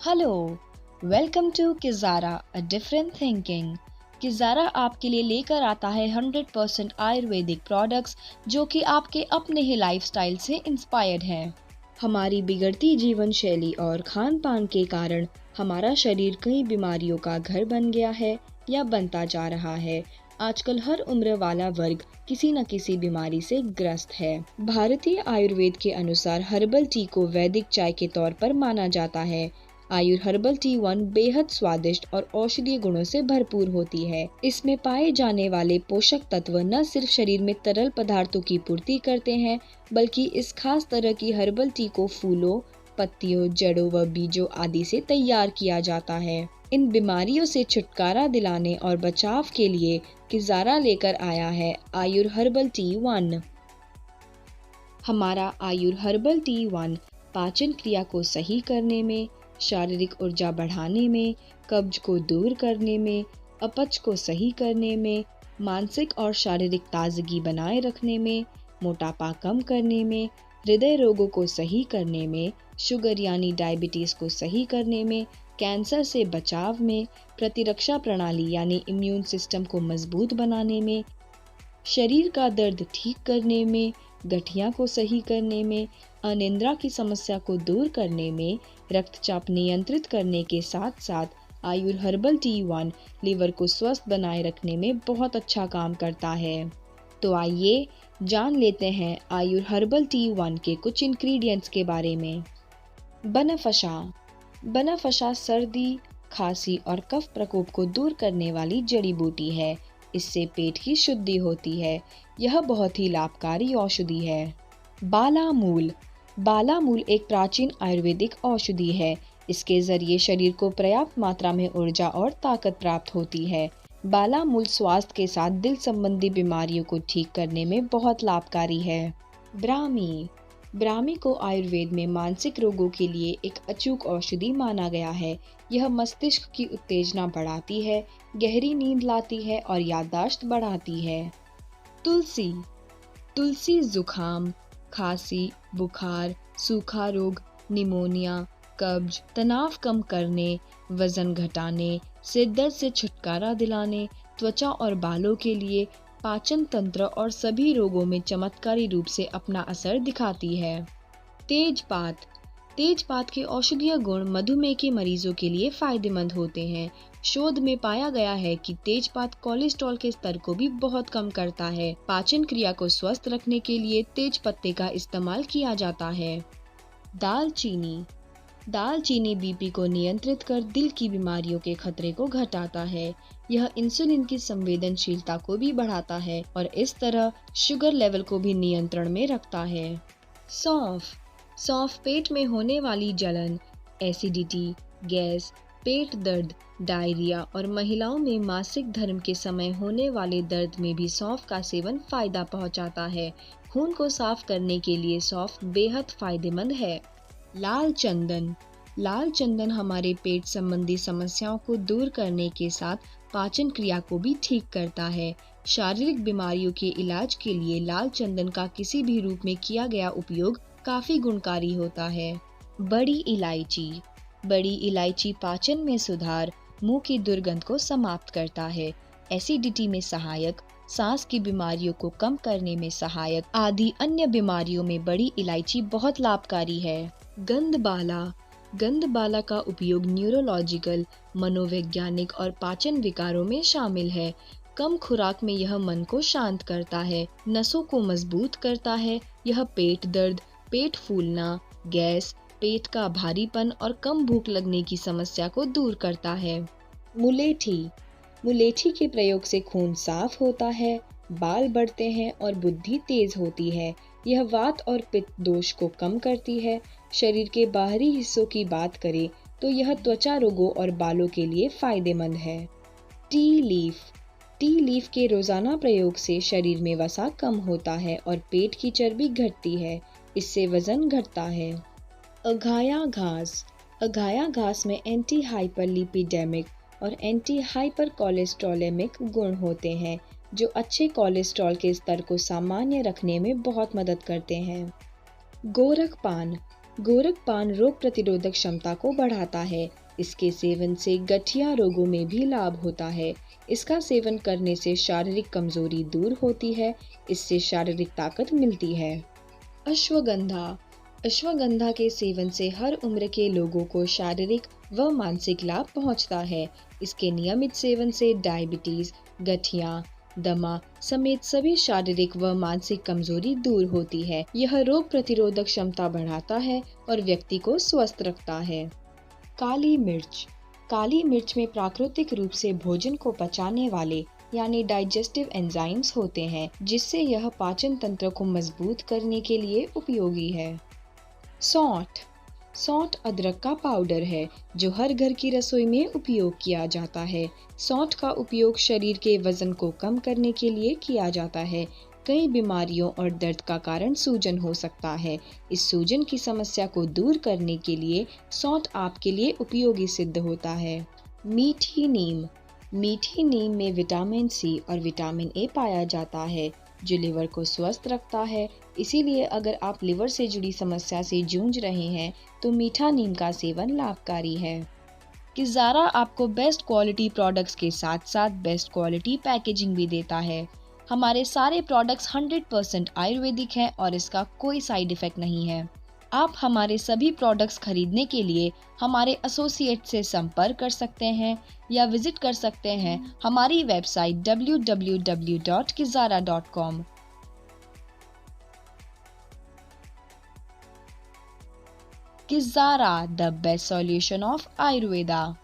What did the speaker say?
Hello, welcome to Kizara a different thinking. Kizara आपके लिए लेकर आता है 100% आयुर्वेदिक प्रोडक्ट्स जो कि आपके अपने ही लाइफस्टाइल से इंस्पायर्ड हैं। हमारी बिगड़ती जीवन शैली और खान पान के कारण हमारा शरीर कई बीमारियों का घर बन गया है या बनता जा रहा है। आजकल हर उम्र वाला वर्ग किसी न किसी बीमारी से ग्रस्त है। भारतीय आयुर्वेद के अनुसार हर्बल टी को वैदिक चाय के तौर पर माना जाता है। आयुर हर्बल टी 1 बेहद स्वादिष्ट और औषधीय गुणों से भरपूर होती है। इसमें पाए जाने वाले पोषक तत्व न सिर्फ शरीर में तरल पदार्थों की पूर्ति करते हैं, बल्कि इस खास तरह की हर्बल टी को फूलों, पत्तियों, जड़ों व बीजों आदि से तैयार किया जाता है। इन बीमारियों से छुटकारा दिलाने और बचाव के लिए किज़ारा लेकर आया है आयुर हर्बल टी 1। हमारा आयुर हर्बल टी 1 पाचन क्रिया को सही करने में, शारीरिक ऊर्जा बढ़ाने में, कब्ज को दूर करने में, अपच को सही करने में, मानसिक और शारीरिक ताजगी बनाए रखने में, मोटापा कम करने में, हृदय रोगों को सही करने में, शुगर यानी डायबिटीज को सही करने में, कैंसर से बचाव में, प्रतिरक्षा प्रणाली यानी इम्यून सिस्टम को मजबूत बनाने में, शरीर का दर्द ठीक करने में, गठिया को सही करने में, अनिद्रा की समस्या को दूर करने में, रक्तचाप नियंत्रित करने के साथ साथ आयुर हर्बल टी 1 लीवर को स्वस्थ बनाए रखने में बहुत अच्छा काम करता है। तो आइए जान लेते हैं आयुर हर्बल टी 1 के कुछ इंग्रेडिएंट्स के बारे में। बनफशा। बनफशा सर्दी, खांसी और कफ प्रकोप को दूर करने वाली जड़ी बूटी है। इससे पेट की शुद्धि होती है। यह बहुत ही लाभकारी औषधि है। बालामूल। बालामूल एक प्राचीन आयुर्वेदिक औषधि है। इसके जरिए शरीर को पर्याप्त मात्रा में ऊर्जा और ताकत प्राप्त होती है। बालामूल स्वास्थ्य के साथ दिल संबंधी बीमारियों को ठीक करने में बहुत लाभकारी है। ब्राह्मी। ब्राह्मी को आयुर्वेद में मानसिक रोगों के लिए एक अचूक औषधि माना गया है। यह मस्तिष्क की उत्तेजना बढ़ाती है, गहरी नींद लाती है और याददाश्त बढ़ाती है। तुलसी। तुलसी जुखाम, खांसी, बुखार, सूखा रोग, निमोनिया, कब्ज, तनाव कम करने, वजन घटाने, सिर दर्द से छुटकारा दिलाने, त्वचा और बालों के लिए, पाचन तंत्र और सभी रोगों में चमत्कारी रूप से अपना असर दिखाती है। तेजपात। तेजपात के औषधीय गुण मधुमेह के मरीजों के लिए फायदेमंद होते हैं। शोध में पाया गया है कि तेजपात कोलेस्ट्रॉल के स्तर को भी बहुत कम करता है। पाचन क्रिया को स्वस्थ रखने के लिए तेज पत्ते का इस्तेमाल किया जाता है। दालचीनी। दालचीनी बीपी को नियंत्रित कर दिल की बीमारियों के खतरे को घटाता है। यह इंसुलिन की संवेदनशीलता को भी बढ़ाता है और इस तरह शुगर लेवल को भी नियंत्रण में रखता है। सौंफ। सौंफ पेट में होने वाली जलन, एसिडिटी, गैस, पेट दर्द, डायरिया और महिलाओं में मासिक धर्म के समय होने वाले दर्द में भी सौंफ का सेवन फायदा पहुंचाता है। खून को साफ करने के लिए सौंफ बेहद फायदेमंद है। लाल चंदन। लाल चंदन हमारे पेट संबंधी समस्याओं को दूर करने के साथ पाचन क्रिया को भी ठीक करता है। शारीरिक बीमारियों के इलाज के लिए लाल चंदन का किसी भी रूप में किया गया उपयोग काफी गुणकारी होता है। बड़ी इलायची। बड़ी इलायची पाचन में सुधार, मुंह की दुर्गंध को समाप्त करता है, एसिडिटी में सहायक, सांस की बीमारियों को कम करने में सहायक आदि अन्य बीमारियों में बड़ी इलायची बहुत लाभकारी है। गंधबाला। गंधबाला का उपयोग न्यूरोलॉजिकल, मनोवैज्ञानिक और पाचन विकारों में शामिल है। कम खुराक में यह मन को शांत करता है, नसों को मजबूत करता है। यह पेट दर्द, पेट फूलना, गैस, पेट का भारीपन और कम भूख लगने की समस्या को दूर करता है। मुलेठी। मुलेठी के प्रयोग से खून साफ होता है, बाल बढ़ते हैं और बुद्धि तेज होती है। यह वात और पित्त दोष को कम करती है। शरीर के बाहरी हिस्सों की बात करें तो यह त्वचा रोगों और बालों के लिए फायदेमंद है। T leaf. टी लीफ के रोजाना प्रयोग से शरीर में वसा कम होता है और पेट की चर्बी घटती है। इससे वजन घटता है। अघाया घास। अघाया घास में एंटी हाइपरलिपिडेमिक और एंटी हाइपर कोलेस्ट्रोलेमिक गुण होते हैं जो अच्छे कोलेस्ट्रॉल के स्तर को सामान्य रखने में बहुत मदद करते हैं। गोरखपान। गोरख पान रोग प्रतिरोधक क्षमता को बढ़ाता है। इसके सेवन से गठिया रोगों में भी लाभ होता है। इसका सेवन करने से शारीरिक कमजोरी दूर होती है। इससे शारीरिक ताकत मिलती है। अश्वगंधा। अश्वगंधा के सेवन से हर उम्र के लोगों को शारीरिक व मानसिक लाभ पहुंचता है। इसके नियमित सेवन से डायबिटीज, गठिया, दमा समेत सभी शारीरिक व मानसिक कमजोरी दूर होती है। यह रोग प्रतिरोधक क्षमता बढ़ाता है और व्यक्ति को स्वस्थ रखता है। काली मिर्च। काली मिर्च में प्राकृतिक रूप से भोजन को पचाने वाले यानी डाइजेस्टिव एंजाइम्स होते हैं, जिससे यह पाचन तंत्र को मजबूत करने के लिए उपयोगी है। सौंठ। सौंठ अदरक का पाउडर है जो हर घर की रसोई में उपयोग किया जाता है। सौंठ का उपयोग शरीर के वजन को कम करने के लिए किया जाता है। कई बीमारियों और दर्द का कारण सूजन हो सकता है। इस सूजन की समस्या को दूर करने के लिए सौंठ आपके लिए उपयोगी सिद्ध होता है। मीठी नीम। मीठी नीम में विटामिन सी और विटामिन ए पाया जाता है जो लिवर को स्वस्थ रखता है। इसीलिए अगर आप लिवर से जुड़ी समस्या से जूझ रहे हैं तो मीठा नीम का सेवन लाभकारी है। किजारा आपको बेस्ट क्वालिटी प्रोडक्ट्स के साथ साथ बेस्ट क्वालिटी पैकेजिंग भी देता है। हमारे सारे प्रोडक्ट्स 100% आयुर्वेदिक हैं और इसका कोई साइड इफेक्ट नहीं है। आप हमारे सभी प्रोडक्ट्स खरीदने के लिए हमारे एसोसिएट से संपर्क कर सकते हैं या विजिट कर सकते हैं हमारी website www.kizara.com। Kizara, the best solution of Ayurveda।